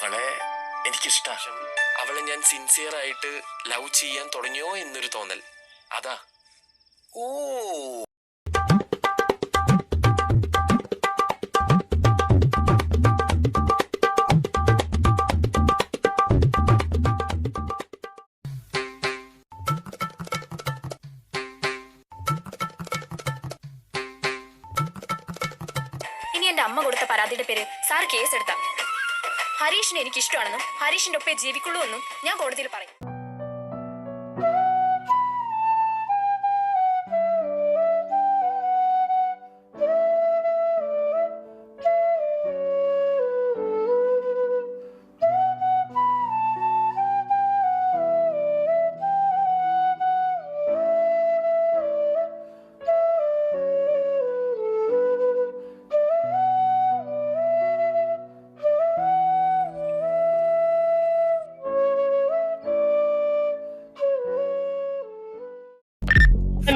അവളെ എനിക്കിഷ്ട. അവളെ ഞാൻ സിൻസിയർ ആയിട്ട് ലവ് ചെയ്യാൻ തുടങ്ങിയോ എന്നൊരു തോന്നൽ. അതാ. ഓ, ഇനി എന്റെ അമ്മ കൊടുത്ത പരാതിയുടെ പേര് സാർ കേസ് എടുത്ത ഹരീഷിനെ എനിക്ക് ഇഷ്ടമാണെന്നും ഹരീഷിന്റെ ഒപ്പേ ജീവിക്കുള്ളൂ എന്നും ഞാൻ കോടതിയിൽ പറയും.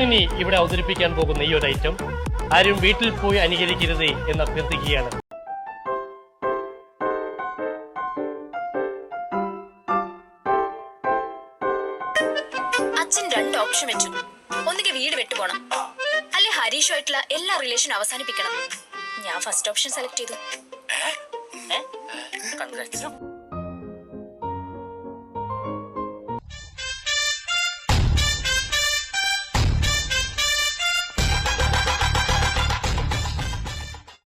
ഇനി ഇവിടെ അവതരിപ്പിക്കാൻ പോകുന്ന ഈ ഒരു ഐറ്റം ആരും വീട്ടിൽ പോയി അനുകരിക്കരുതേ എന്ന് അഭ്യർത്ഥിക്കുകയാണ്. അച്ഛൻ രണ്ട് ഓപ്ഷൻ വെച്ചു. ഒന്നുകിൽ വീട് വിട്ടുപോണം, അല്ലെ ഹരീഷുമായിട്ടുള്ള എല്ലാ റിലേഷനും അവസാനിപ്പിക്കണം. ഞാൻ ഫസ്റ്റ് ഓപ്ഷൻ സെലക്ട് ചെയ്തു.